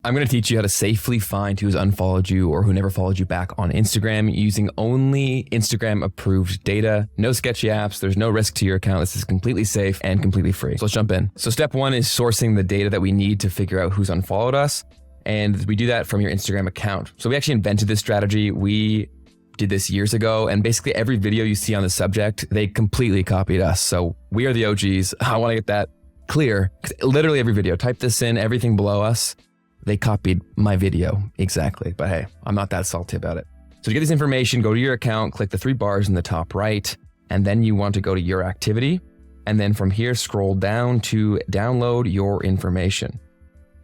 I'm going to teach you how to safely find who's unfollowed you or who never followed you back on Instagram using only Instagram approved data. No sketchy apps. There's no risk to your account. This is completely safe and completely free. So let's jump in. So step one is sourcing the data that we need to figure out who's unfollowed us. And we do that from your Instagram account. So we actually invented this strategy. We did this years ago, and basically every video you see on the subject, they completely copied us. So we are the OGs. I want to get that clear. Literally every video, type this in, everything below us, they copied my video exactly. But hey, I'm not that salty about it. So to get this information, go to your account, click the three bars in the top right, and then you want to go to your activity. And then from here, scroll down to download your information.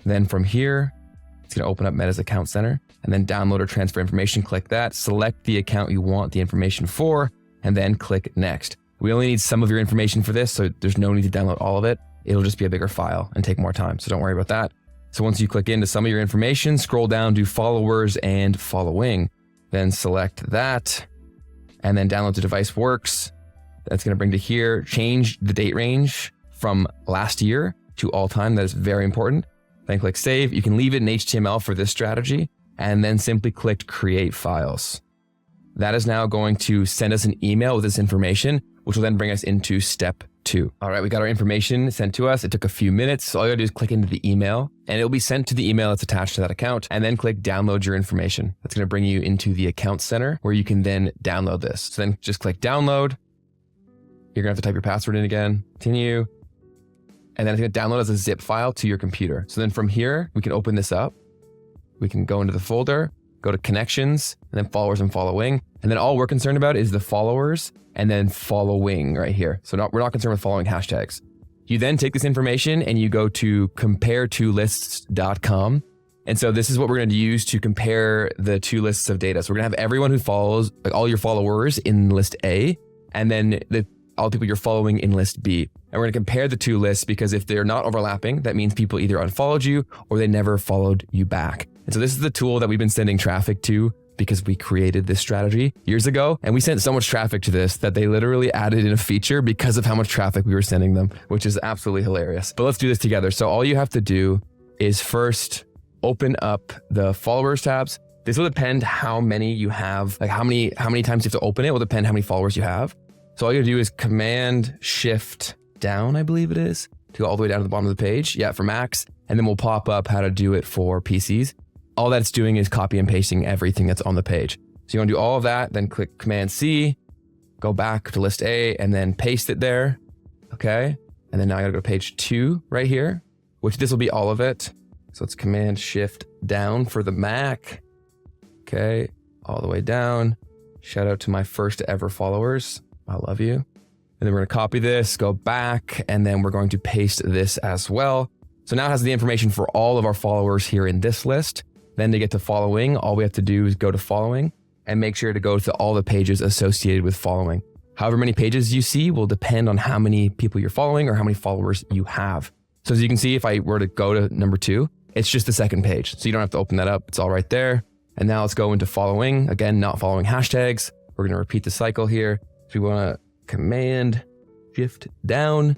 Then from here, it's going to open up Meta's account center, and then download or transfer information. Click that, select the account you want the information for, and then click next. We only need some of your information for this, so there's no need to download all of it. It'll just be a bigger file and take more time, so don't worry about that. So once you click into some of your information, scroll down to followers and following, then select that, and then download to device works. That's going to bring to here, change the date range from last year to all time. That is very important. Then click save. You can leave it in HTML for this strategy, and then simply click create files. That is now going to send us an email with this information, which will then bring us into step 2. All right, we got our information sent to us. It took a few minutes. So all you gotta do is click into the email, and it'll be sent to the email that's attached to that account, and then click download your information. That's gonna bring you into the account center where you can then download this. So then just click download. You're gonna have to type your password in again, continue. And then it's going to download as a zip file to your computer. So then from here, we can open this up. We can go into the folder, go to connections, and then followers and following. And then all we're concerned about is the followers and then following right here. So we're not concerned with following hashtags. You then take this information and you go to comparetolists.com. And so this is what we're going to use to compare the two lists of data. So we're going to have everyone who follows, like all your followers in list A, and then all the people you're following in list B. And we're going to compare the two lists because if they're not overlapping, that means people either unfollowed you or they never followed you back. And so this is the tool that we've been sending traffic to because we created this strategy years ago. And we sent so much traffic to this that they literally added in a feature because of how much traffic we were sending them, which is absolutely hilarious. But let's do this together. So all you have to do is first open up the followers tabs. This will depend how many you have, like how many times you have to open it will depend how many followers you have. So all you gotta do is Command Shift down, I believe it is, to go all the way down to the bottom of the page. Yeah, for Macs. And then we'll pop up how to do it for PCs. All that's doing is copy and pasting everything that's on the page. So you wanna do all of that, then click Command C, go back to list A, and then paste it there. Okay. And then now I gotta go to page 2 right here, which this will be all of it. So it's Command Shift down for the Mac. Okay. All the way down. Shout out to my first ever followers. I love you. And then we're going to copy this, go back, and then we're going to paste this as well. So now it has the information for all of our followers here in this list. Then to get to following, all we have to do is go to following and make sure to go to all the pages associated with following. However many pages you see will depend on how many people you're following or how many followers you have. So as you can see, if I were to go to number 2, it's just the second page. So you don't have to open that up. It's all right there. And now let's go into following. Again, not following hashtags. We're going to repeat the cycle here. So we want to Command Shift down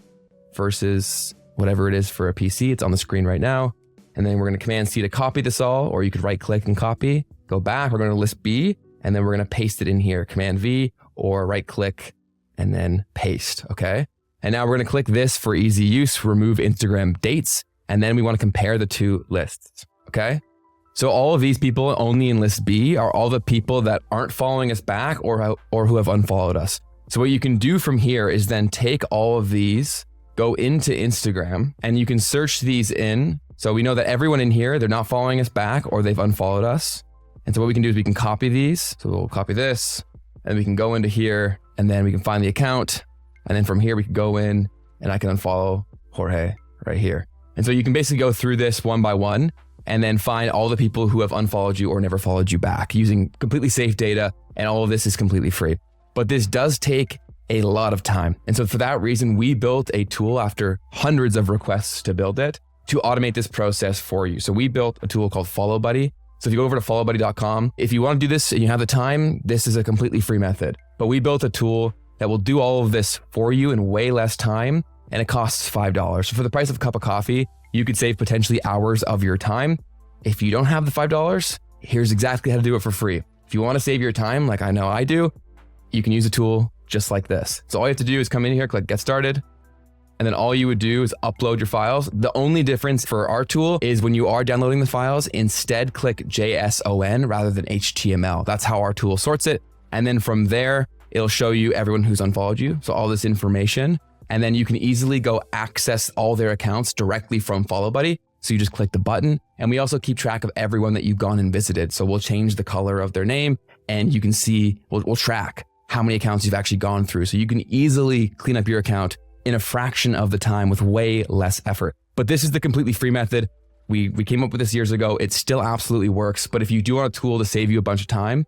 versus whatever it is for a PC. It's on the screen right now. And then we're going to Command C to copy this all, or you could right click and copy, go back. We're going to list B, and then we're going to paste it in here. Command V or right click and then paste. Okay. And now we're going to click this for easy use, remove Instagram dates. And then we want to compare the two lists. Okay. So all of these people only in list B are all the people that aren't following us back or who have unfollowed us. So what you can do from here is then take all of these, go into Instagram, and you can search these in. So we know that everyone in here, they're not following us back or they've unfollowed us. And so what we can do is we can copy these. So we'll copy this and we can go into here and then we can find the account. And then from here, we can go in and I can unfollow Jorge right here. And so you can basically go through this one by one and then find all the people who have unfollowed you or never followed you back using completely safe data. And all of this is completely free. But this does take a lot of time. And so for that reason, we built a tool after hundreds of requests to build it to automate this process for you. So we built a tool called Follow Buddy. So if you go over to followbuddy.com, if you want to do this and you have the time, this is a completely free method. But we built a tool that will do all of this for you in way less time, and it costs $5. So for the price of a cup of coffee, you could save potentially hours of your time. If you don't have the $5, here's exactly how to do it for free. If you want to save your time, like I know I do, you can use a tool just like this. So all you have to do is come in here, click get started. And then all you would do is upload your files. The only difference for our tool is when you are downloading the files, instead click JSON rather than HTML. That's how our tool sorts it. And then from there, it'll show you everyone who's unfollowed you. So all this information, and then you can easily go access all their accounts directly from Follow Buddy. So you just click the button, and we also keep track of everyone that you've gone and visited. So we'll change the color of their name, and you can see, we'll track how many accounts you've actually gone through. So you can easily clean up your account in a fraction of the time with way less effort. But this is the completely free method. We came up with this years ago. It still absolutely works. But if you do want a tool to save you a bunch of time,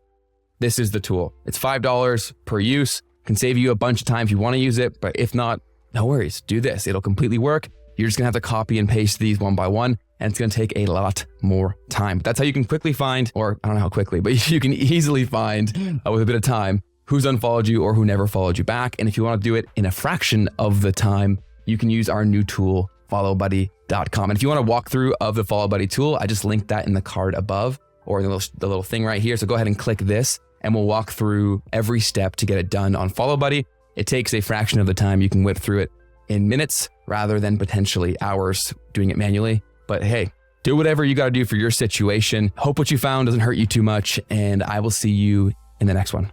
this is the tool. It's $5 per use, can save you a bunch of time if you want to use it. But if not, no worries, do this. It'll completely work. You're just gonna have to copy and paste these one by one, and it's gonna take a lot more time. That's how you can quickly find, or I don't know how quickly, but you can easily find with a bit of time who's unfollowed you or who never followed you back. And if you want to do it in a fraction of the time, you can use our new tool, followbuddy.com. And if you want a walkthrough of the Follow Buddy tool, I just linked that in the card above or the little thing right here. So go ahead and click this and we'll walk through every step to get it done on Follow Buddy. It takes a fraction of the time. You can whip through it in minutes rather than potentially hours doing it manually. But hey, do whatever you got to do for your situation. Hope what you found doesn't hurt you too much, and I will see you in the next one.